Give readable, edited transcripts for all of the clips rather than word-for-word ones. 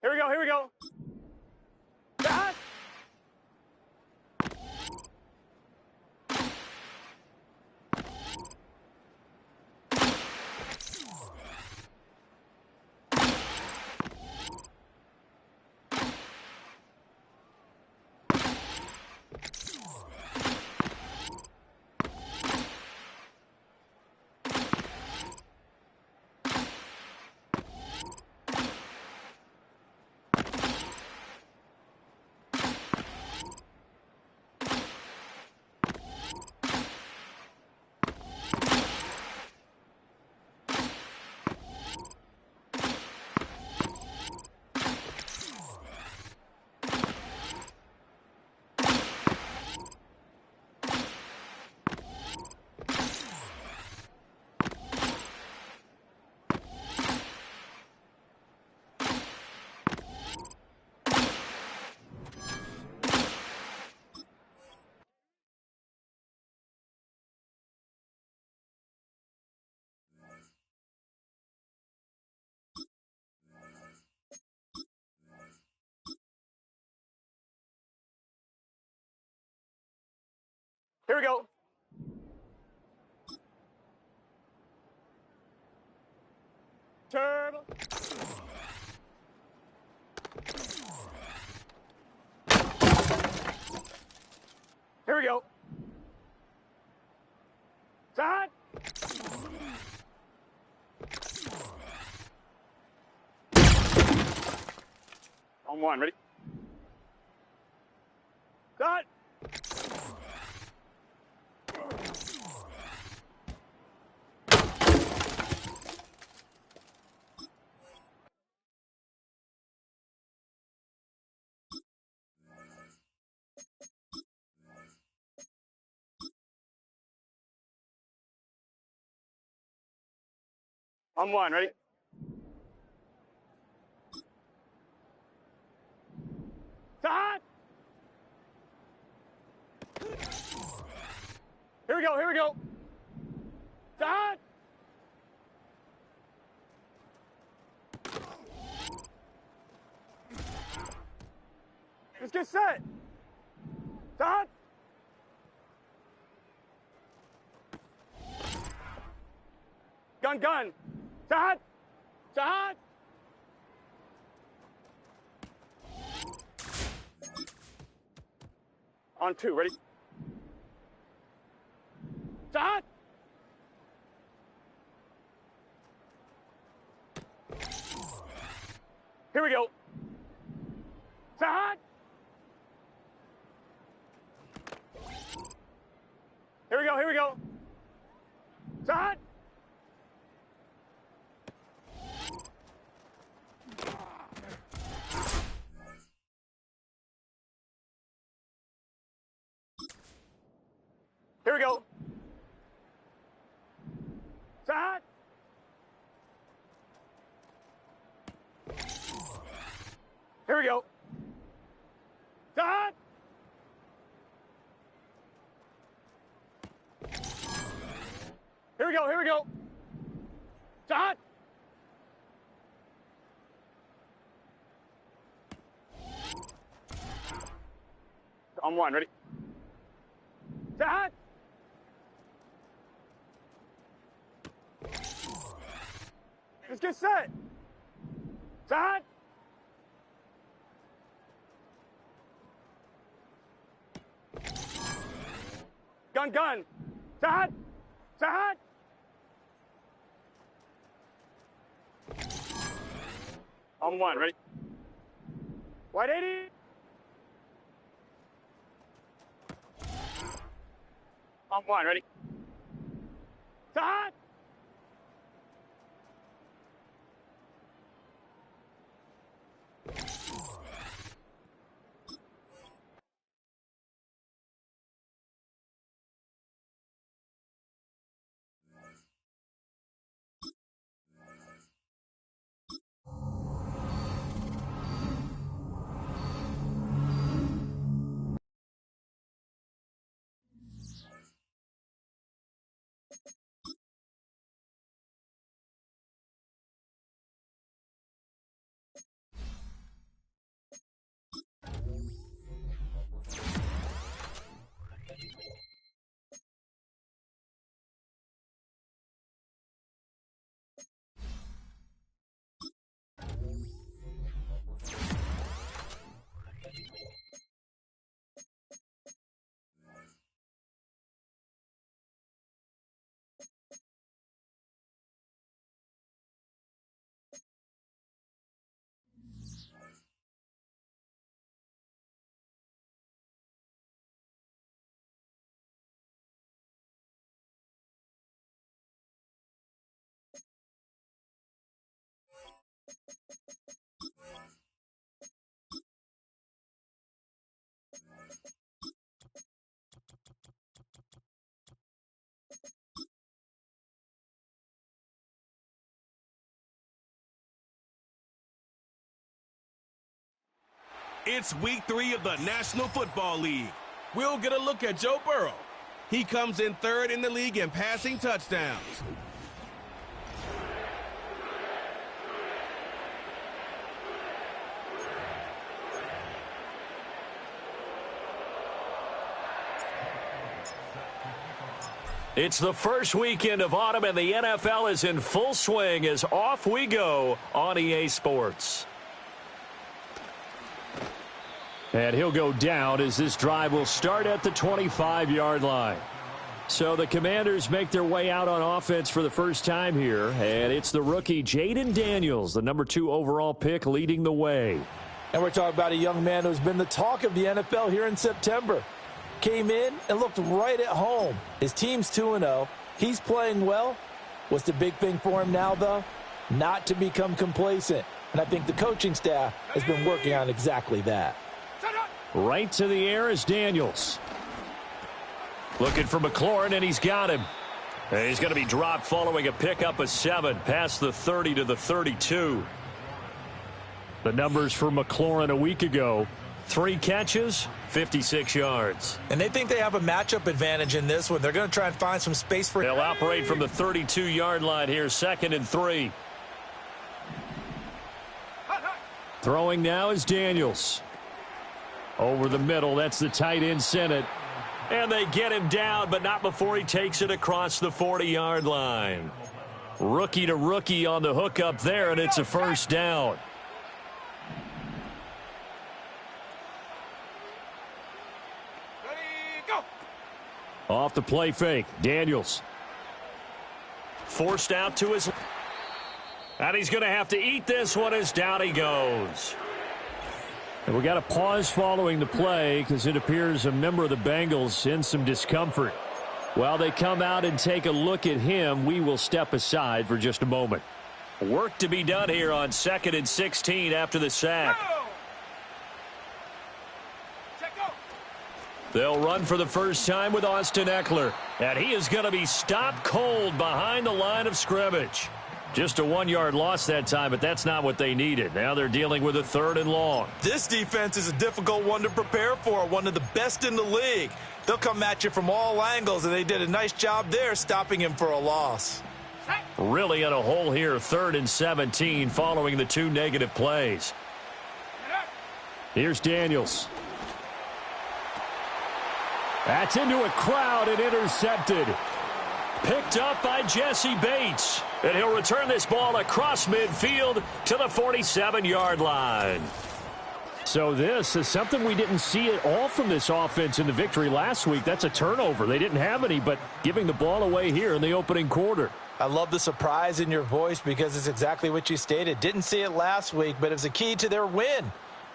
Here we go, here we go. Dad! Here we go. Turtle. Here we go. Side. On one, ready? Side. On one, ready? Side. Here we go, here we go. Side. Let's get set. Side. Gun, gun. Side. Side. On two, ready? Side. Here we go. Side. Here we go, here we go. Side. Here we go. Side. Here we go. Side. Here we go, here we go. Side. On one, ready? Side. Let's get set. Side. Gun, gun. Side. Side. On one, ready? White 80. On one, ready? Side. It's week 3 of the National Football League. We'll get a look at Joe Burrow. He comes in 3rd in the league in passing touchdowns. It's the first weekend of autumn, and the NFL is in full swing as off we go on EA Sports. And he'll go down as this drive will start at the 25-yard line. So the Commanders make their way out on offense for the first time here, and it's the rookie Jaden Daniels, the number 2 overall pick, leading the way. And we're talking about a young man who's been the talk of the NFL here in September. Came in and looked right at home. His team's 2-0. He's playing well. What's the big thing for him now, though? Not to become complacent. And I think the coaching staff has been working on exactly that. Right to the air is Daniels. Looking for McLaurin, and he's got him. And he's going to be dropped following a pickup of 7 past the 30 to the 32. The numbers for McLaurin a week ago: 3 catches, 56 yards. And they think they have a matchup advantage in this one. They're going to try and find some space for... They'll operate from the 32-yard line here, 2nd and 3. Throwing now is Daniels. Over the middle, that's the tight end Sennett. And they get him down, but not before he takes it across the 40-yard line. Rookie to rookie on the hookup there, and it's a first down. Off the play fake, Daniels. Forced out to his... And he's going to have to eat this one as down he goes. And we got a pause following the play because it appears a member of the Bengals in some discomfort. While they come out and take a look at him, we will step aside for just a moment. Work to be done here on 2nd and 16 after the sack. They'll run for the first time with Austin Eckler. And he is going to be stopped cold behind the line of scrimmage. Just a 1-yard loss that time, but that's not what they needed. Now they're dealing with a 3rd and long. This defense is a difficult one to prepare for, one of the best in the league. They'll come at you from all angles, and they did a nice job there stopping him for a loss. Really in a hole here, 3rd and 17 following the 2 negative plays. Here's Daniels. That's into a crowd and intercepted. Picked up by Jesse Bates. And he'll return this ball across midfield to the 47-yard line. So this is something we didn't see at all from this offense in the victory last week. That's a turnover. They didn't have any, but giving the ball away here in the opening quarter. I love the surprise in your voice because it's exactly what you stated. Didn't see it last week, but it was a key to their win.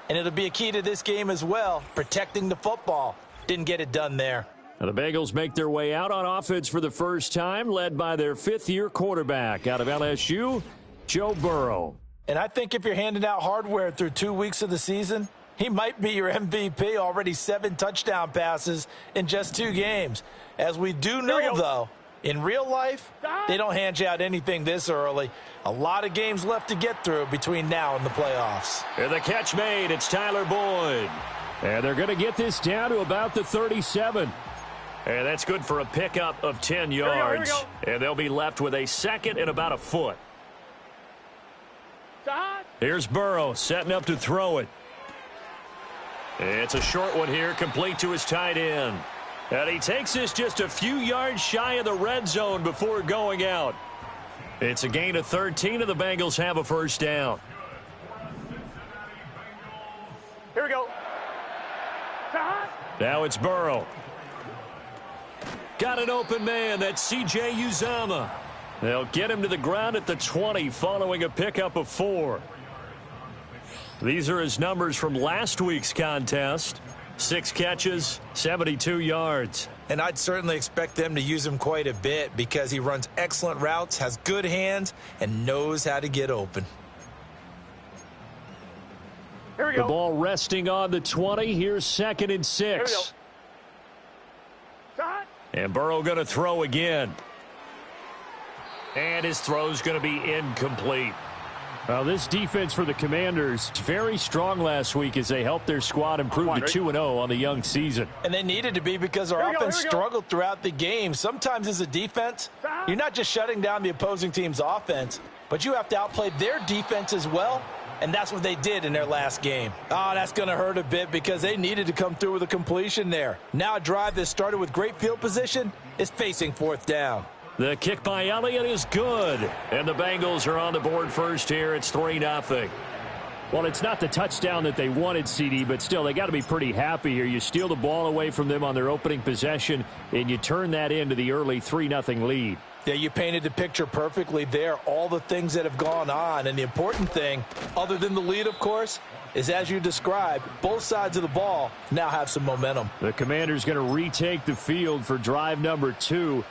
And it'll be a key to this game as well, protecting the football. Didn't get it done there. Now the Bengals make their way out on offense for the first time, led by their 5th-year quarterback out of LSU, Joe Burrow. And I think if you're handing out hardware through 2 weeks of the season, he might be your MVP. Already 7 touchdown passes in just 2 games. As we do know, though, in real life, they don't hand you out anything this early. A lot of games left to get through between now and the playoffs. And the catch made. It's Tyler Boyd. And they're going to get this down to about the 37. And that's good for a pickup of 10 yards. Here we go. And they'll be left with a 2nd and about a foot. Here's Burrow setting up to throw it. It's a short one here, complete to his tight end. And he takes this just a few yards shy of the red zone before going out. It's a gain of 13, and the Bengals have a first down. Here we go. Now it's Burrow. Got an open man. That's C.J. Uzomah. They'll get him to the ground at the 20 following a pickup of 4. These are his numbers from last week's contest. 6 catches, 72 yards. And I'd certainly expect them to use him quite a bit because he runs excellent routes, has good hands, and knows how to get open. Here we go. The ball resting on the 20. Here's 2nd and 6. Here we go. And Burrow going to throw again. And his throw's going to be incomplete. Well, this defense for the Commanders very strong last week as they helped their squad improve to 2-0 on the young season. And they needed to be because our offense struggled throughout the game. Sometimes as a defense, you're not just shutting down the opposing team's offense, but you have to outplay their defense as well, and that's what they did in their last game. Oh, that's going to hurt a bit because they needed to come through with a completion there. Now a drive that started with great field position is facing fourth down. The kick by Elliott is good. And the Bengals are on the board first here. It's 3-0. Well, it's not the touchdown that they wanted, CD, but still, they got to be pretty happy here. You steal the ball away from them on their opening possession, and you turn that into the early 3-0 lead. Yeah, you painted the picture perfectly there, all the things that have gone on. And the important thing, other than the lead, of course, is as you described, both sides of the ball now have some momentum. The Commanders going to retake the field for drive number 2.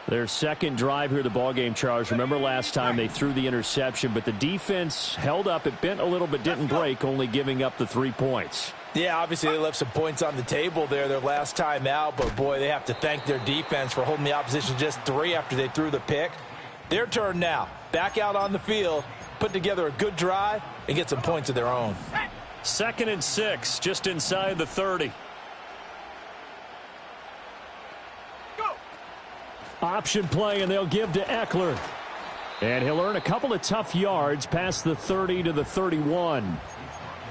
Their second drive here of the ballgame, Charles. Remember last time they threw the interception, but the defense held up. It bent a little but didn't break, only giving up the 3 points. Yeah, obviously they left some points on the table there their last time out, but boy, they have to thank their defense for holding the opposition just 3 after they threw the pick. Their turn now. Back out on the field, put together a good drive, and get some points of their own. 2nd and 6, just inside the 30. Option play, and they'll give to Eckler. And he'll earn a couple of tough yards past the 30 to the 31.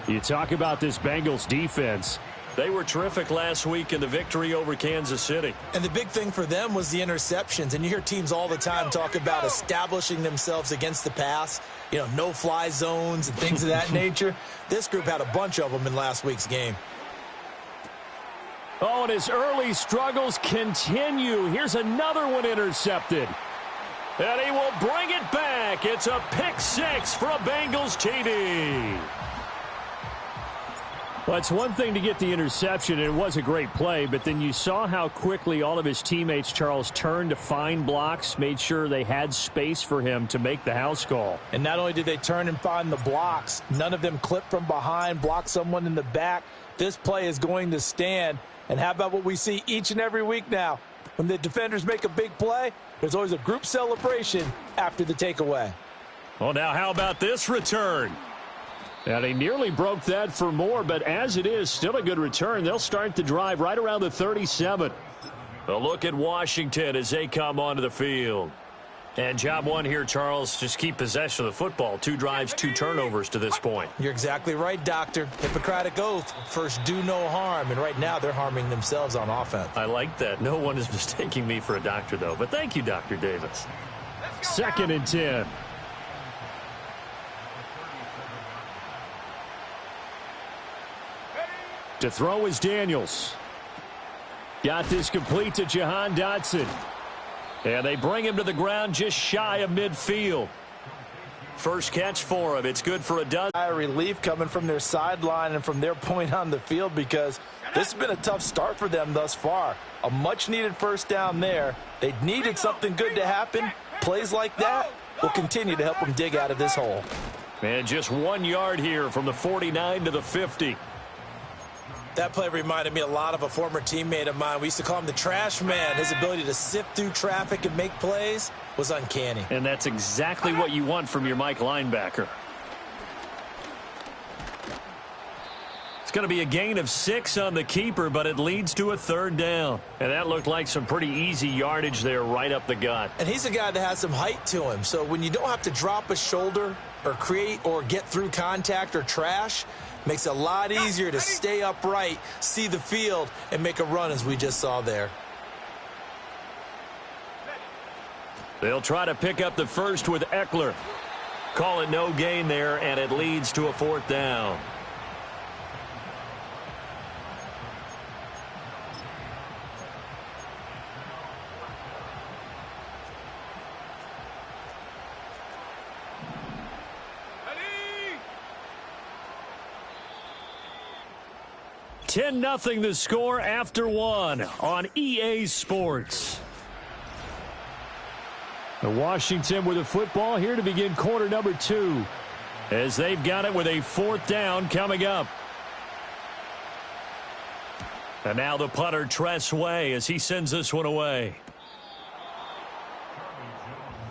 You talk about this Bengals defense. They were terrific last week in the victory over Kansas City. And the big thing for them was the interceptions. And you hear teams all the time talk about establishing themselves against the pass, you know, no-fly zones and things of that nature. This group had a bunch of them in last week's game. Oh, and his early struggles continue. Here's another one intercepted. And he will bring it back. It's a pick 6 for a Bengals TD. Well, it's one thing to get the interception, and it was a great play, but then you saw how quickly all of his teammates, Charles, turned to find blocks, made sure they had space for him to make the house call. And not only did they turn and find the blocks, none of them clipped from behind, blocked someone in the back. This play is going to stand. And how about what we see each and every week now? When the defenders make a big play, there's always a group celebration after the takeaway. Well, now how about this return? And he nearly broke that for more, but as it is, still a good return. They'll start the drive right around the 37. A look at Washington as they come onto the field. And job one here, Charles, just keep possession of the football. 2 drives, 2 turnovers to this point. You're exactly right, Doctor. Hippocratic oath, first do no harm. And right now they're harming themselves on offense. I like that. No one is mistaking me for a doctor, though. But thank you, Dr. Davis. 2nd and 10. To throw is Daniels. Got this complete to Jahan Dotson. And they bring him to the ground just shy of midfield. First catch for him. It's good for a dozen. Relief coming from their sideline and from their point on the field because this has been a tough start for them thus far. A much-needed first down there. They needed something good to happen. Plays like that will continue to help them dig out of this hole. And just 1 yard here from the 49 to the 50. That play reminded me a lot of a former teammate of mine. We used to call him the trash man. His ability to sift through traffic and make plays was uncanny. And that's exactly what you want from your Mike linebacker. It's going to be a gain of 6 on the keeper, but it leads to a 3rd down. And that looked like some pretty easy yardage there right up the gut. And he's a guy that has some height to him. So when you don't have to drop a shoulder or create or get through contact or trash, makes it a lot easier to stay upright, see the field, and make a run as we just saw there. They'll try to pick up the first with Eckler. Call it no gain there, and it leads to a 4th down. Ready? 10-0 the score after 1 on EA Sports. Washington with the football here to begin quarter number 2 as they've got it with a 4th down coming up. And now the punter, Tress Way, as he sends this one away.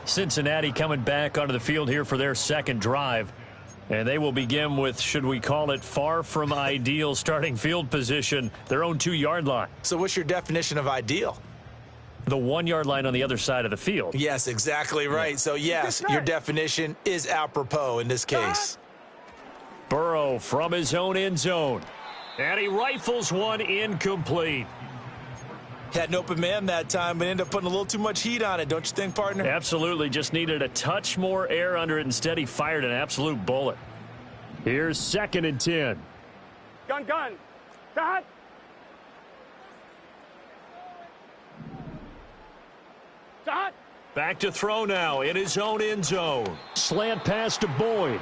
Cincinnati coming back onto the field here for their second drive. And they will begin with, should we call it, far from ideal starting field position, their own 2-yard line. So what's your definition of ideal? The 1-yard line on the other side of the field. Yes, exactly right. So, yes, your definition is apropos in this case. Burrow from his own end zone. And he rifles one incomplete. Had an open man that time, but ended up putting a little too much heat on it, don't you think, partner? Absolutely. Just needed a touch more air under it. Instead, he fired an absolute bullet. Here's 2nd and 10. Gun. Dot. Dot. Back to throw now in his own end zone. Slant pass to Boyd.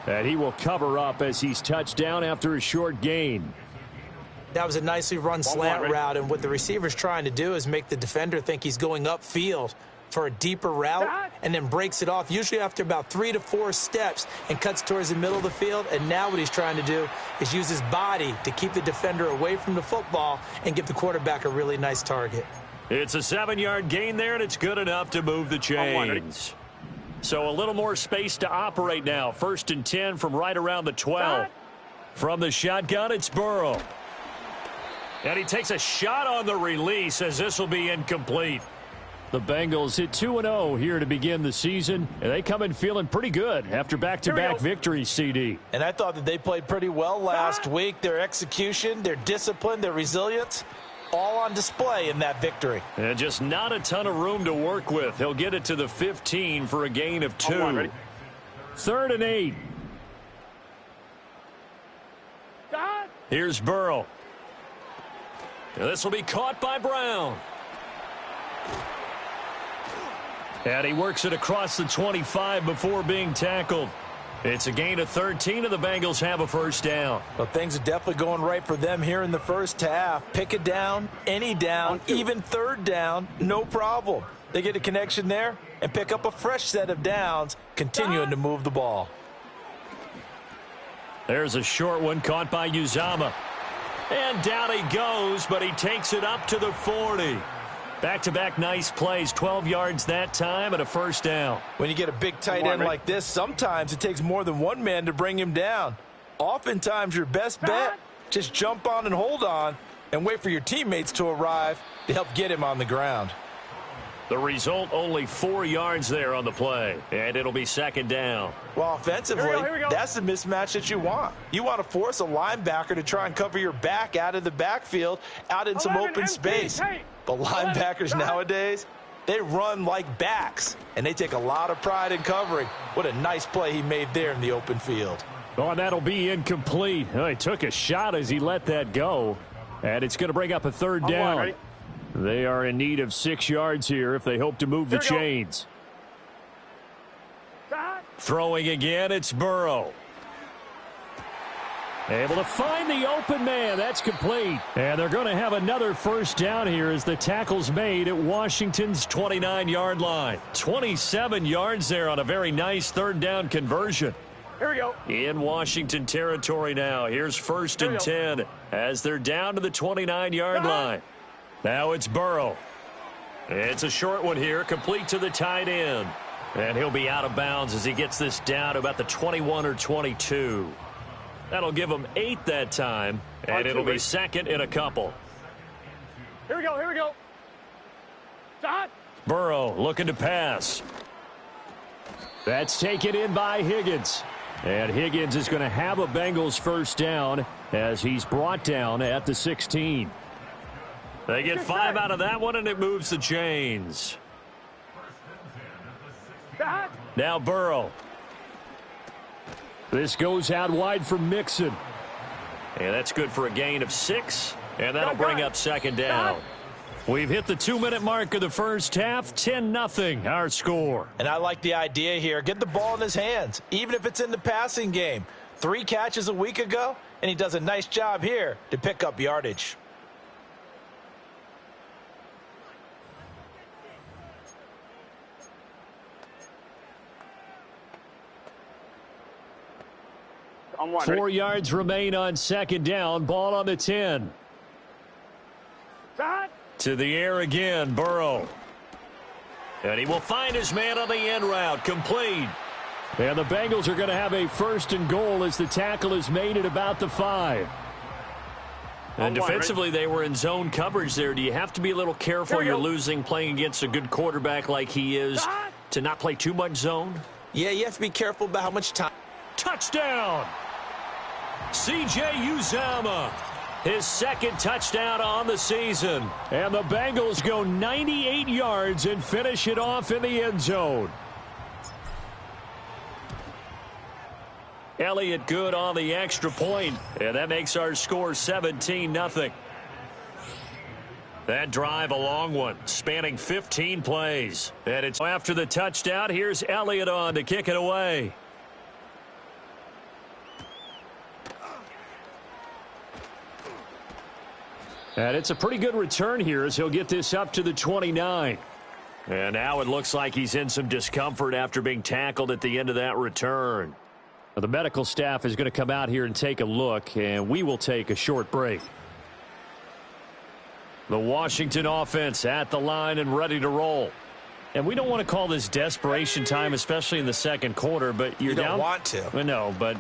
And he will cover up as he's touched down after a short gain. That was a nicely run slant route, and what the receiver's trying to do is make the defender think he's going upfield for a deeper route and then breaks it off, usually after about 3 to 4 steps, and cuts towards the middle of the field. And now what he's trying to do is use his body to keep the defender away from the football and give the quarterback a really nice target. It's a 7-yard gain there, and it's good enough to move the chains. So a little more space to operate now. 1st and 10 from right around the 12. From the shotgun, it's Burrow. And he takes a shot on the release as this will be incomplete. The Bengals hit 2-0 here to begin the season, and they come in feeling pretty good after back-to-back victories, CD. And I thought that they played pretty well last week. Their execution, their discipline, their resilience, all on display in that victory. And just not a ton of room to work with. He'll get it to the 15 for a gain of 2. 3rd and 8. Here's Burrow. This will be caught by Brown. And he works it across the 25 before being tackled. It's a gain of 13, and the Bengals have a first down. Well, things are definitely going right for them here in the first half. Pick a down, any down, even 3rd down, no problem. They get a connection there and pick up a fresh set of downs, continuing to move the ball. There's a short one caught by Uzama. And down he goes, but he takes it up to the 40. Back-to-back nice plays, 12 yards that time and a first down. When you get a big tight end like this, sometimes it takes more than one man to bring him down. Oftentimes your best bet, just jump on and hold on and wait for your teammates to arrive to help get him on the ground. The result, only 4 yards there on the play, and it'll be 2nd down. Well, offensively, Here we go. that's the mismatch that you want. You want to force a linebacker to try and cover your back out of the backfield, out in some open space. But linebackers nowadays, they run like backs, and they take a lot of pride in covering. What a nice play he made there in the open field. Oh, and that'll be incomplete. He took a shot as he let that go, and it's going to bring up a 3rd down. They are in need of 6 yards here if they hope to move the chains. Throwing again, it's Burrow. Able to find the open man. That's complete. And they're going to have another first down here as the tackle's made at Washington's 29-yard line. 27 yards there on a very nice 3rd down conversion. Here we go. In Washington territory now. Here's 1st and 10 as they're down to the 29-yard line. Now it's Burrow. It's a short one here, complete to the tight end. And he'll be out of bounds as he gets this down to about the 21 or 22. That'll give him 8 that time, and it'll be 2nd and a couple. Here we go. Dot. Burrow looking to pass. That's taken in by Higgins. And Higgins is going to have a Bengals first down as he's brought down at the 16. They get 5 out of that one, and it moves the chains. Now Burrow. This goes out wide for Mixon. And that's good for a gain of 6, and that'll bring up 2nd down. We've hit the 2-minute mark of the first half, 10-0 our score. And I like the idea here. Get the ball in his hands, even if it's in the passing game. 3 catches a week ago, and he does a nice job here to pick up yardage. On 1. 4 yards remain on 2nd down. Ball on the 10. Dot. To the air again, Burrow. And he will find his man on the end route, complete. And the Bengals are going to have a 1st and goal as the tackle is made at about the 5. And defensively, they were in zone coverage there. Do you have to be a little careful? You're losing playing against a good quarterback like he is to not play too much zone? Yeah, you have to be careful about how much time. Touchdown! C.J. Uzomah, his 2nd touchdown on the season. And the Bengals go 98 yards and finish it off in the end zone. Elliott good on the extra point, and that makes our score 17-0. That drive, a long one, spanning 15 plays. And it's after the touchdown. Here's Elliott on to kick it away. And it's a pretty good return here as he'll get this up to the 29. And now it looks like he's in some discomfort after being tackled at the end of that return. The medical staff is going to come out here and take a look, and we will take a short break. The Washington offense at the line and ready to roll. And we don't want to call this desperation time, especially in the second quarter, but you're down. You don't want to. No, but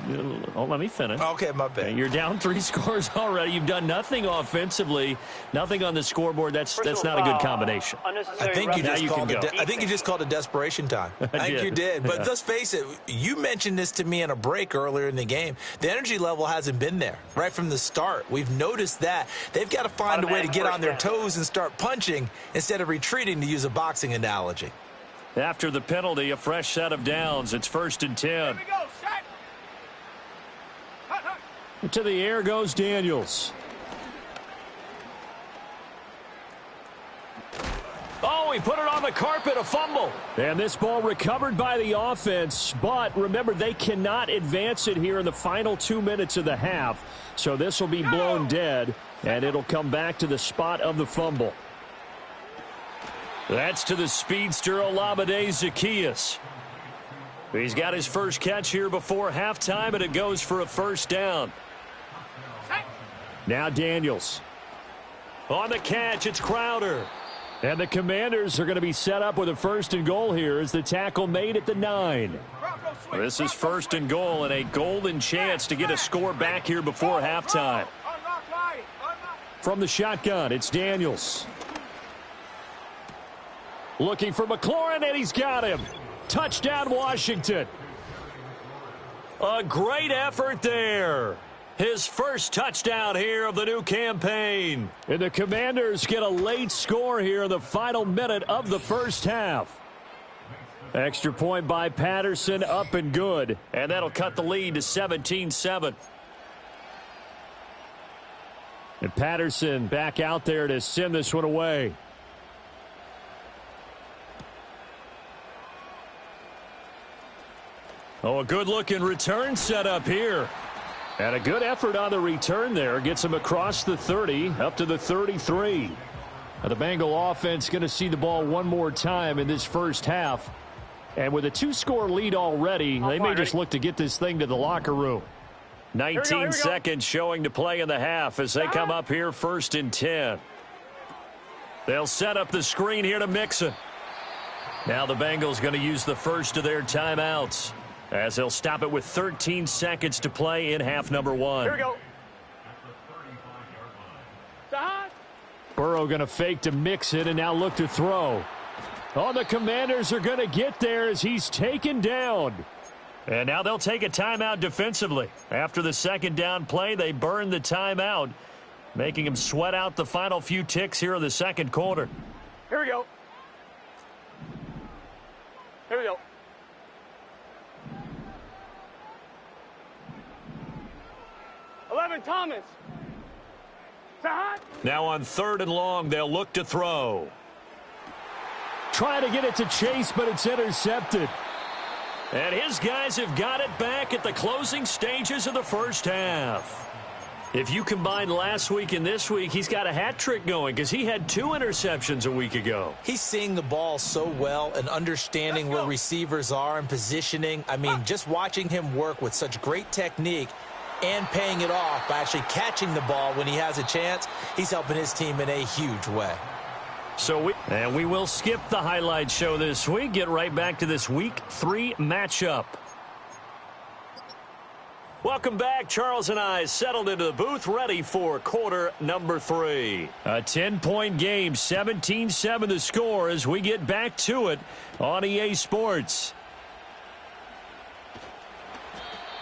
let me finish. Okay, my bad. You're down 3 scores already. You've done nothing offensively, nothing on the scoreboard. That's not a good combination. I think you just called it desperation time. I think you did. But let's face it, you mentioned this to me in a break earlier in the game. The energy level hasn't been there right from the start. We've noticed that. They've got to find a way to get on their toes and start punching instead of retreating, to use a boxing analogy. After the penalty, a fresh set of downs. It's 1st and 10. Here we go, To the air goes Daniels. Oh, he put it on the carpet, a fumble. And this ball recovered by the offense, but remember, they cannot advance it here in the final 2 minutes of the half. So this will be blown dead, and it'll come back to the spot of the fumble. That's to the speedster, Olamide Zaccheaus. He's got his first catch here before halftime, and it goes for a 1st down. Now Daniels. On the catch, it's Crowder. And the Commanders are going to be set up with a 1st and goal here as the tackle made at the 9. This is 1st and goal and a golden chance to get a score back here before halftime. From the shotgun, it's Daniels. Looking for McLaurin, and he's got him. Touchdown, Washington. A great effort there. His first touchdown here of the new campaign. And the Commanders get a late score here in the final minute of the first half. Extra point by Patterson, up and good. And that'll cut the lead to 17-7. And Patterson back out there to send this one away. Oh, a good-looking return set up here. And a good effort on the return there. Gets him across the 30, up to the 33. Now the Bengal offense going to see the ball one more time in this first half. And with a 2-score lead already, they may just look to get this thing to the locker room. 19 seconds showing to play in the half as they come up here 1st and 10. They'll set up the screen here to Mixon. Now the Bengals going to use the first of their timeouts, as they'll stop it with 13 seconds to play in half number 1. Here we go. Burrow going to fake to Mixon and now look to throw. Oh, the Commanders are going to get there as he's taken down. And now they'll take a timeout defensively. After the 2nd down play, they burn the timeout, making him sweat out the final few ticks here in the 2nd quarter. Here we go. Here we go. Thomas. Now on 3rd and long, they'll look to throw. Trying to get it to Chase, but it's intercepted. And his guys have got it back at the closing stages of the first half. If you combine last week and this week, he's got a hat trick going because he had 2 interceptions a week ago. He's seeing the ball so well and understanding where receivers are and positioning. I mean, just watching him work with such great technique and paying it off by actually catching the ball when he has a chance, he's helping his team in a huge way. And we will skip the highlight show this week. Get right back to this Week 3 matchup. Welcome back. Charles and I settled into the booth, ready for quarter number 3. A 10-point game, 17-7 the score as we get back to it on EA Sports.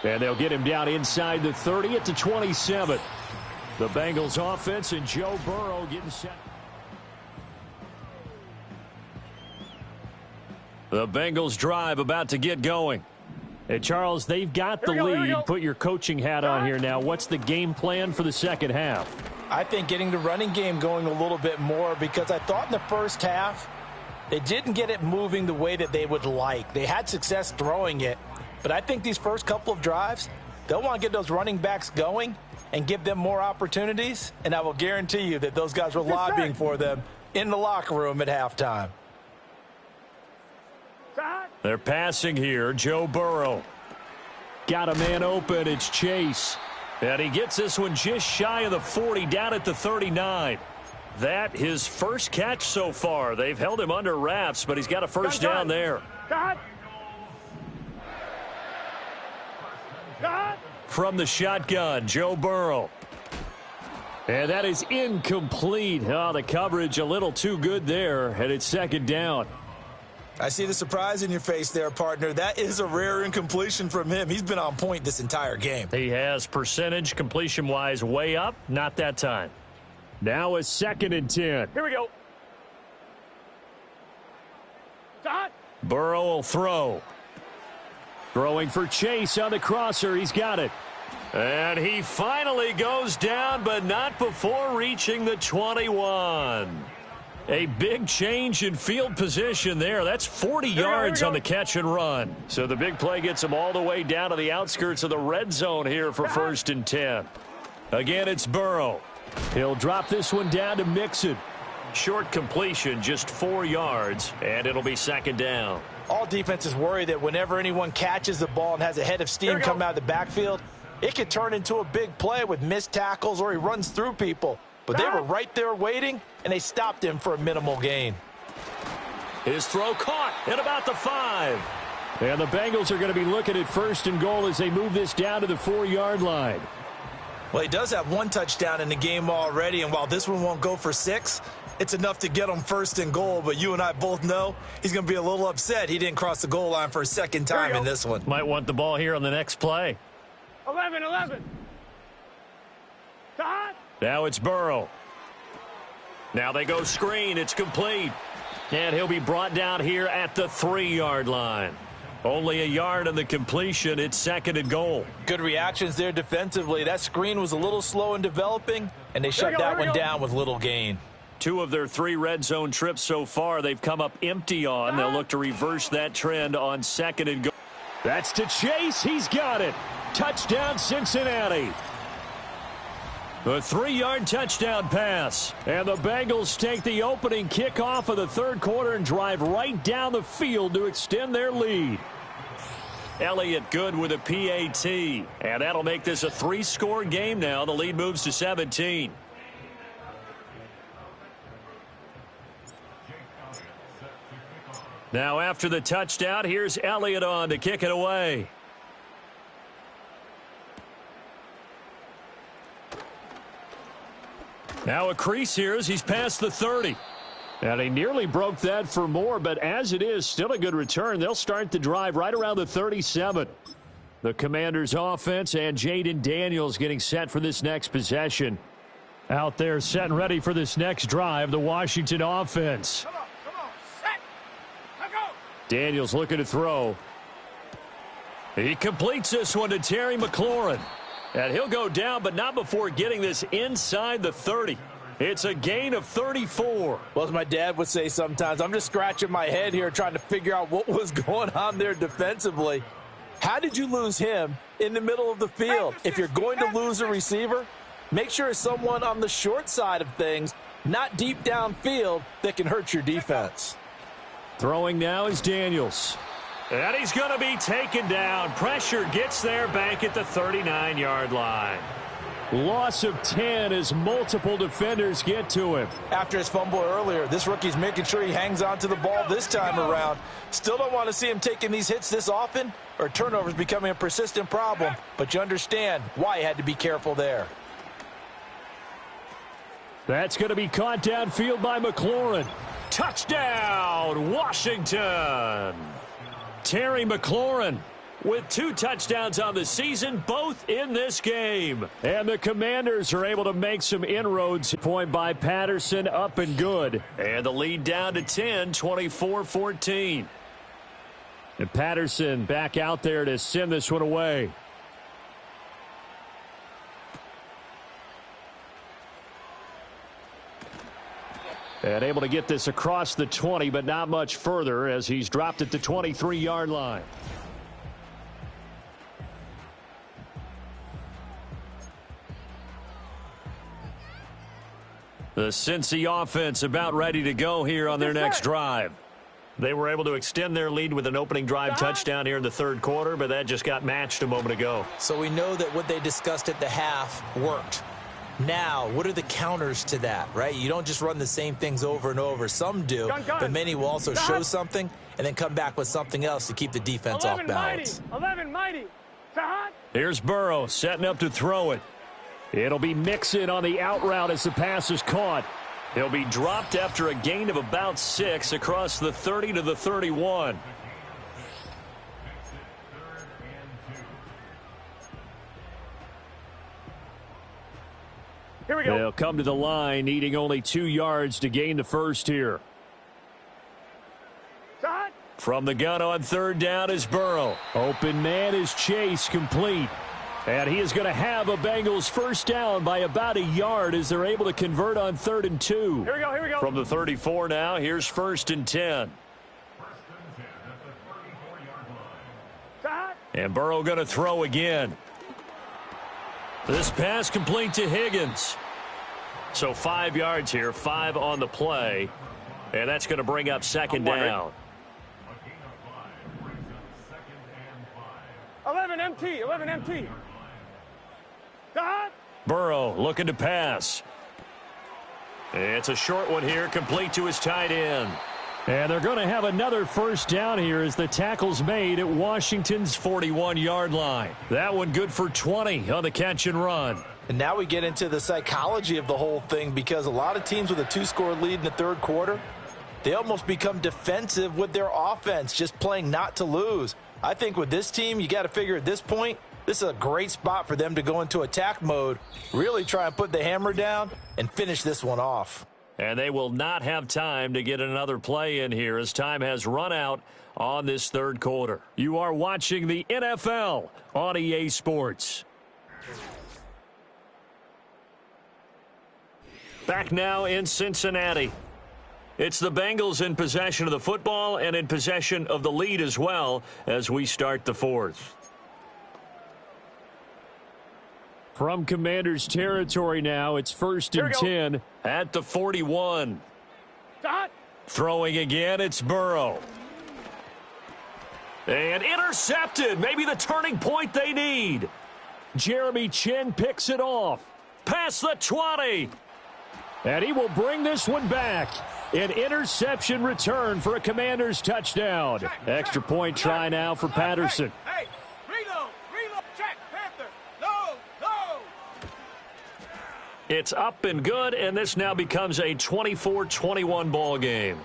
And they'll get him down inside the 30 at the 27. The Bengals offense and Joe Burrow getting set. The Bengals drive about to get going. Hey, Charles, they've got the lead. Put your coaching hat on here now. What's the game plan for the second half? I think getting the running game going a little bit more, because I thought in the first half they didn't get it moving the way that they would like. They had success throwing it, but I think these first couple of drives, they'll want to get those running backs going and give them more opportunities, and I will guarantee you that those guys were lobbying for them in the locker room at halftime. They're passing here. Joe Burrow. Got a man open. It's Chase. And he gets this one just shy of the 40, down at the 39. That his first catch so far. They've held him under wraps, but he's got a first down there. From the shotgun, Joe Burrow. And that is incomplete. Oh, the coverage a little too good there, and it's second down. I see the surprise in your face there, partner. That is a rare incompletion from him. He's been on point this entire game. He has percentage completion-wise way up. Not that time. Now a 2nd and 10. Here we go. Shot. Burrow will throw. Throwing for Chase on the crosser. He's got it. And he finally goes down, but not before reaching the 21. A big change in field position there. That's 40 yards on the catch and run. So the big play gets him all the way down to the outskirts of the red zone here for 1st and 10. Again, it's Burrow. He'll drop this one down to Mixon. Short completion, just 4 yards, and it'll be 2nd down. All defenses worry that whenever anyone catches the ball and has a head of steam coming out of the backfield, it could turn into a big play with missed tackles or he runs through people. But they were right there waiting, and they stopped him for a minimal gain. His throw caught at about the 5. And the Bengals are going to be looking at 1st and goal as they move this down to the 4-yard line. Well, he does have 1 touchdown in the game already, and while this one won't go for 6, it's enough to get him 1st and goal. But you and I both know he's going to be a little upset he didn't cross the goal line for a second time in this one. Might want the ball here on the next play. 11. Shot. Now it's Burrow. Now they go screen. It's complete. And he'll be brought down here at the 3-yard line. Only a yard on the completion. It's 2nd and goal. Good reactions there defensively. That screen was a little slow in developing, and they shut that one down with little gain. 2 of their 3 red zone trips so far they've come up empty on. They'll look to reverse that trend on 2nd and goal. That's to Chase. He's got it. Touchdown, Cincinnati. A 3-yard touchdown pass. And the Bengals take the opening kickoff of the 3rd quarter and drive right down the field to extend their lead. Elliott good with a PAT. And that'll make this a 3-score game now. The lead moves to 17. Now after the touchdown, here's Elliott on to kick it away. Now a crease here as he's past the 30. And he nearly broke that for more, but as it is, still a good return. They'll start the drive right around the 37. The Commanders' offense and Jaden Daniels getting set for this next possession. Out there set and ready for this next drive, the Washington offense. Come on, set, let go. Daniels looking to throw. He completes this one to Terry McLaurin. And he'll go down, but not before getting this inside the 30. It's a gain of 34. Well, as my dad would say sometimes, I'm just scratching my head here trying to figure out what was going on there defensively. How did you lose him in the middle of the field? If you're going to lose a receiver, make sure it's someone on the short side of things, not deep downfield, that can hurt your defense. Throwing now is Daniels. And he's going to be taken down. Pressure gets there back at the 39-yard line. Loss of 10 as multiple defenders get to him. After his fumble earlier, this rookie's making sure he hangs on to the ball this time around. Still don't want to see him taking these hits this often, or turnovers becoming a persistent problem. But you understand why he had to be careful there. That's going to be caught downfield by McLaurin. Touchdown, Washington. Terry McLaurin with 2 touchdowns on the season, both in this game. And the Commanders are able to make some inroads. Point by Patterson, up and good. And the lead down to 10, 24-14. And Patterson back out there to send this one away. And able to get this across the 20, but not much further as he's dropped at the 23-yard line. The Cincy offense about ready to go here on their next drive. They were able to extend their lead with an opening drive touchdown here in the third quarter, but that just got matched a moment ago. So we know that what they discussed at the half worked. Now, what are the counters to that, right? You don't just run the same things over and over. Some do, but many will also show something and then come back with something else to keep the defense off balance. 11 mighty. Here's Burrow setting up to throw it. It'll be Mixon on the out route as the pass is caught. He'll be dropped after a gain of about 6 across the 30 to the 31. Here we go. They'll come to the line, needing only 2 yards to gain the first here. From the gun on third down is Burrow. Open man is Chase, complete. And he is going to have a Bengals first down by about a yard as they're able to convert on 3rd and 2. Here we go, here we go. From the 34 now, here's 1st and 10. And Burrow going to throw again. This pass complete to Higgins. So 5 yards here, 5 on the play. And that's going to bring up 2nd down. 11 MT, 11 MT. Burrow looking to pass. It's a short one here, complete to his tight end. And they're going to have another first down here as the tackle's made at Washington's 41-yard line. That one good for 20 on the catch and run. And now we get into the psychology of the whole thing, because a lot of teams with a 2-score lead in the third quarter, they almost become defensive with their offense, just playing not to lose. I think with this team, you got to figure at this point, this is a great spot for them to go into attack mode, really try and put the hammer down and finish this one off. And they will not have time to get another play in here as time has run out on this third quarter. You are watching the NFL on EA Sports. Back now in Cincinnati. It's the Bengals in possession of the football and in possession of the lead as well as we start the fourth. From Commanders territory now, it's 1st and 10 at the 41. Throwing again, it's Burrow. And intercepted, maybe the turning point they need. Jeremy Chin picks it off. Past the 20. And he will bring this one back. An interception return for a Commanders touchdown. Extra point try now for Patterson. Hey, reload, check, Panther. No. It's up and good, and this now becomes a 24-21 ball game.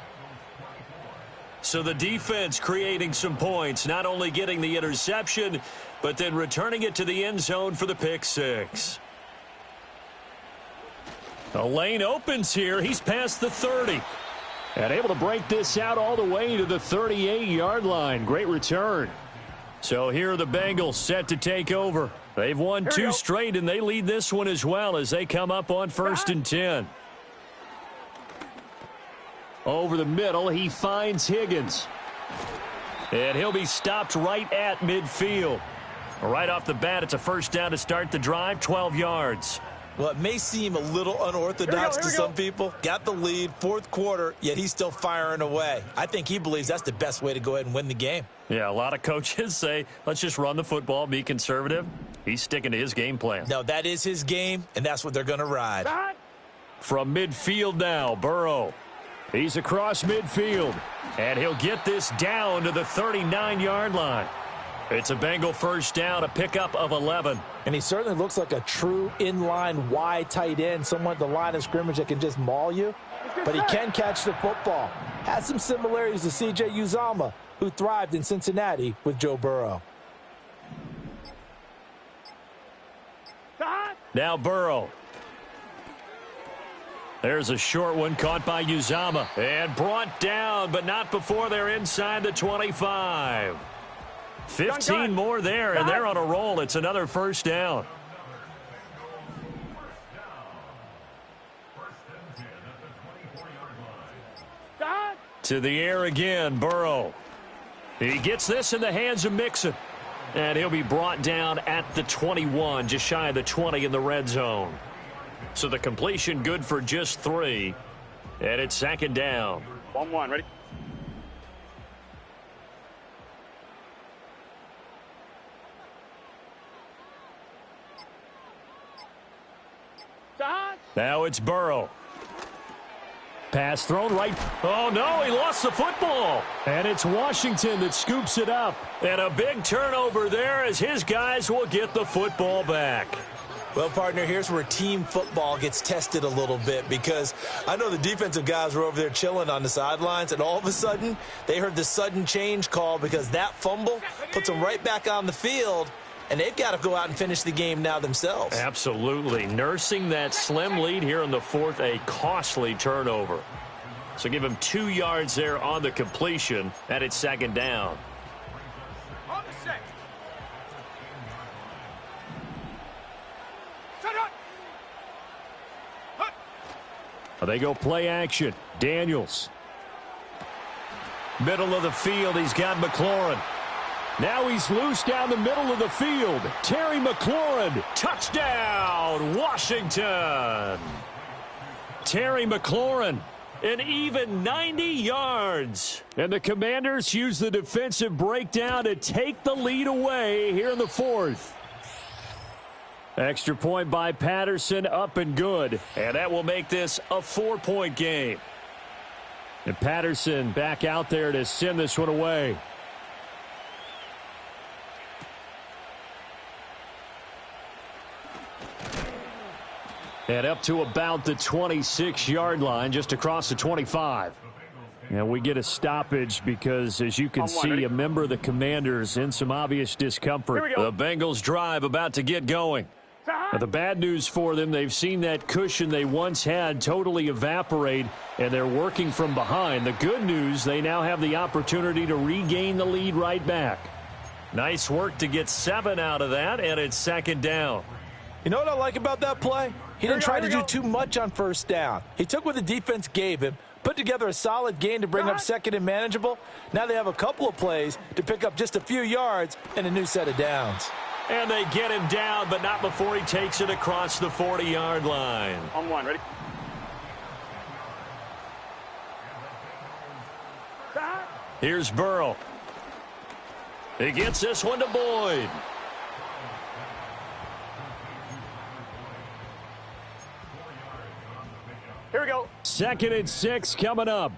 So the defense creating some points, not only getting the interception, but then returning it to the end zone for the pick six. The lane opens here. He's past the 30. And able to break this out all the way to the 38-yard line. Great return. So here are the Bengals set to take over. They've won 2 straight, and they lead this one as well as they come up on 1st and 10. Over the middle, he finds Higgins. And he'll be stopped right at midfield. Right off the bat, it's a first down to start the drive, 12 yards. Well, it may seem a little unorthodox to some people. Got the lead, fourth quarter, yet he's still firing away. I think he believes that's the best way to go ahead and win the game. Yeah, a lot of coaches say, let's just run the football, be conservative. He's sticking to his game plan. No, that is his game, and that's what they're going to ride. From midfield now, Burrow. He's across midfield, and he'll get this down to the 39-yard line. It's a Bengal first down, a pickup of 11. And he certainly looks like a true inline wide tight end, someone at the line of scrimmage that can just maul you. But he can catch the football. Has some similarities to C.J. Uzomah, who thrived in Cincinnati with Joe Burrow. Now Burrow. There's a short one caught by Uzomah and brought down, but not before they're inside the 25. 15 more there, and they're on a roll. It's another first down. To the air again, Burrow. He gets this in the hands of Mixon. And he'll be brought down at the 21, just shy of the 20 in the red zone. So the completion good for just 3. And it's second down. 1-1, ready? Now it's Burrow. Pass thrown right. Oh, no, he lost the football. And it's Washington that scoops it up. And a big turnover there as his guys will get the football back. Well, partner, here's where team football gets tested a little bit, because I know the defensive guys were over there chilling on the sidelines, and all of a sudden they heard the sudden change call because that fumble puts them right back on the field, and they've got to go out and finish the game now themselves. Absolutely. Nursing that slim lead here in the fourth, a costly turnover. So give him 2 yards there on the completion, and it's second down. On the set. They go play action. Daniels. Middle of the field, he's got McLaurin. Now he's loose down the middle of the field. Terry McLaurin, touchdown, Washington. Terry McLaurin, an even 90 yards. And the Commanders use the defensive breakdown to take the lead away here in the fourth. Extra point by Patterson, up and good. And that will make this a 4-point game. And Patterson back out there to send this one away. And up to about the 26-yard line, just across the 25. And we get a stoppage because, as you can see, a member of the Commanders in some obvious discomfort. The Bengals drive about to get going. But the bad news for them, they've seen that cushion they once had totally evaporate, and they're working from behind. The good news, they now have the opportunity to regain the lead right back. Nice work to get 7 out of that, and it's second down. You know what I like about that play? He didn't try to do too much on first down. He took what the defense gave him, put together a solid gain to bring up second and manageable. Now they have a couple of plays to pick up just a few yards and a new set of downs. And they get him down, but not before he takes it across the 40-yard line. On 1, ready? Here's Burrow. He gets this one to Boyd. Here we go. 2nd and 6 coming up.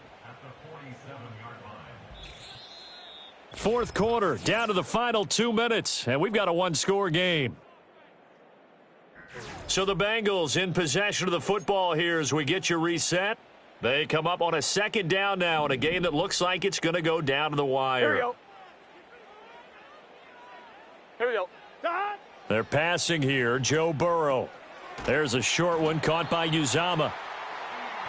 Fourth quarter, down to the final 2 minutes, and we've got a 1-score game. So the Bengals in possession of the football here as we get you reset. They come up on a second down now in a game that looks like it's going to go down to the wire. Here we go. Here we go. They're passing here, Joe Burrow. There's a short one caught by Uzomah.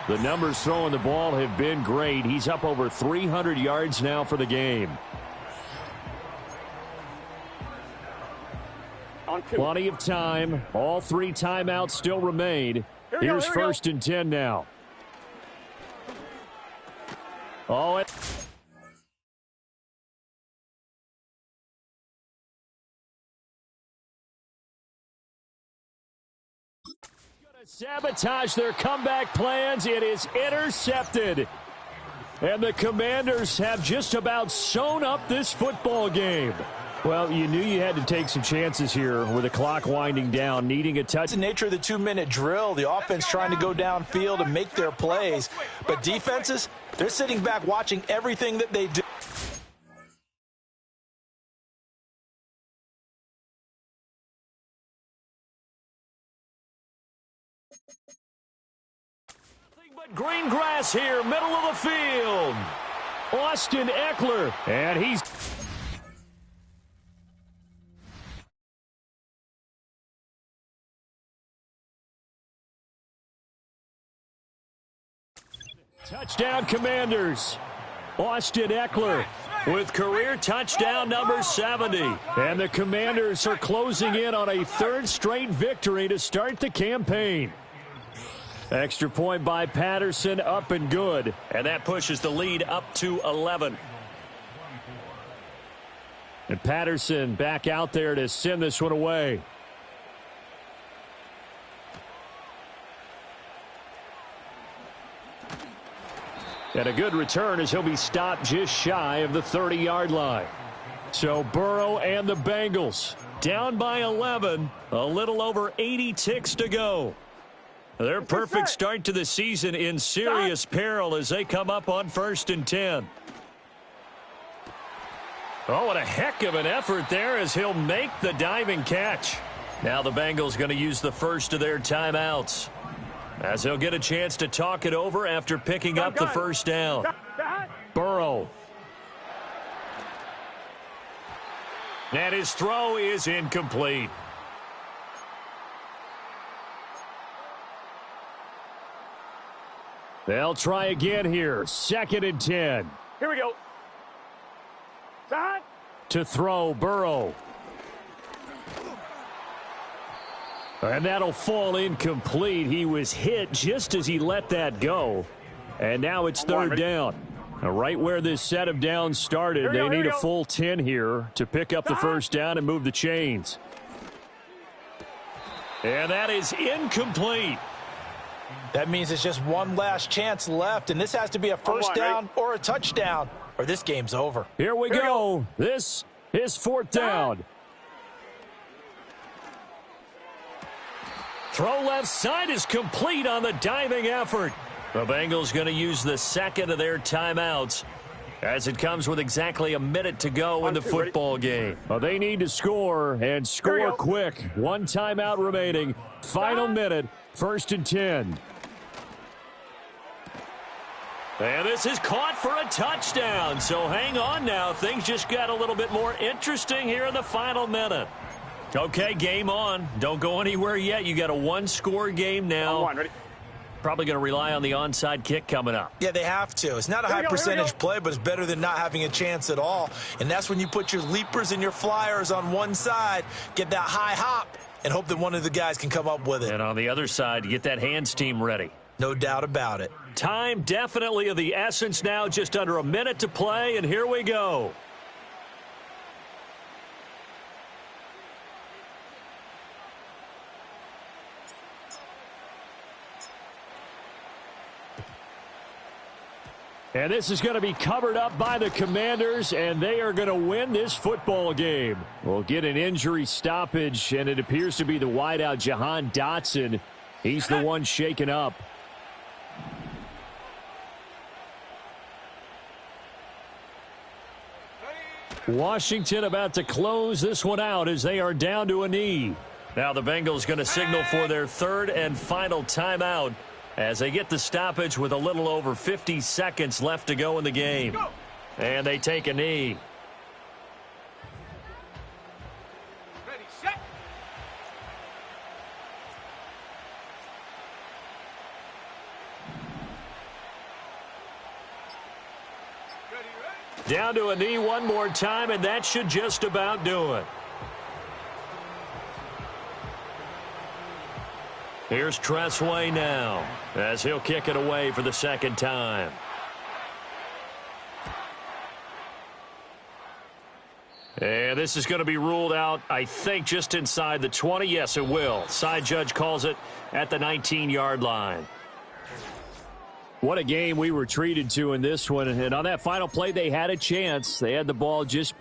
The numbers throwing the ball have been great. He's up over 300 yards now for the game. Plenty of time. All 3 timeouts still remain. Here's first and 10 now. Oh, it. Gonna sabotage their comeback plans. It is intercepted. And the Commanders have just about sewn up this football game. Well, you knew you had to take some chances here with the clock winding down, needing a touch. It's the nature of the 2-minute drill. The offense trying to go downfield and make their plays. But defenses, they're sitting back watching everything that they do. Nothing but green grass here, middle of the field. Austin Eckler, and he's... Touchdown, Commanders. Austin Eckler with career touchdown number 70. And the Commanders are closing in on a third straight victory to start the campaign. Extra point by Patterson, up and good. And that pushes the lead up to 11. And Patterson back out there to send this one away. And a good return as he'll be stopped just shy of the 30-yard line. So Burrow and the Bengals down by 11, a little over 80 ticks to go. Their perfect start to the season in serious peril as they come up on 1st and 10. Oh, what a heck of an effort there as he'll make the diving catch. Now the Bengals going to use the first of their timeouts, as he'll get a chance to talk it over after picking up the first down. Burrow. And his throw is incomplete. They'll try again here. 2nd and 10. Here we go. Side. To throw, Burrow. And that'll fall incomplete. He was hit just as he let that go. And now it's 3rd down. Right where this set of downs started, they need a full 10 here to pick up the first down and move the chains. And that is incomplete. That means it's just one last chance left, and this has to be a first down or a touchdown, or this game's over. Here we go. This is 4th down. Throw left side is complete on the diving effort. The Bengals going to use the second of their timeouts as it comes with exactly a minute to go in the football game. Well, they need to score and score quick. One timeout remaining. Final minute. 1st and 10. And this is caught for a touchdown. So hang on now. Things just got a little bit more interesting here in the final minute. Okay, game on. Don't go anywhere yet. You got a one-score game now. Ready? Probably going to rely on the onside kick coming up. Yeah, they have to. It's not a high percentage play, but it's better than not having a chance at all. And that's when you put your leapers and your flyers on one side, get that high hop, and hope that one of the guys can come up with it. And on the other side, get that hands team ready. No doubt about it. Time definitely of the essence now. Just under a minute to play, and here we go. And this is going to be covered up by the Commanders, and they are going to win this football game. We'll get an injury stoppage, and it appears to be the wideout, Jahan Dotson. He's the one shaken up. Washington about to close this one out as they are down to a knee. Now the Bengals going to signal for their third and final timeout as they get the stoppage with a little over 50 seconds left to go in the game. And they take a knee. Ready, set. Down to a knee one more time, and that should just about do it. Here's Tressway now as he'll kick it away for the second time. And this is going to be ruled out, I think, just inside the 20. Yes, it will. Side judge calls it at the 19-yard line. What a game we were treated to in this one. And on that final play, they had a chance. They had the ball just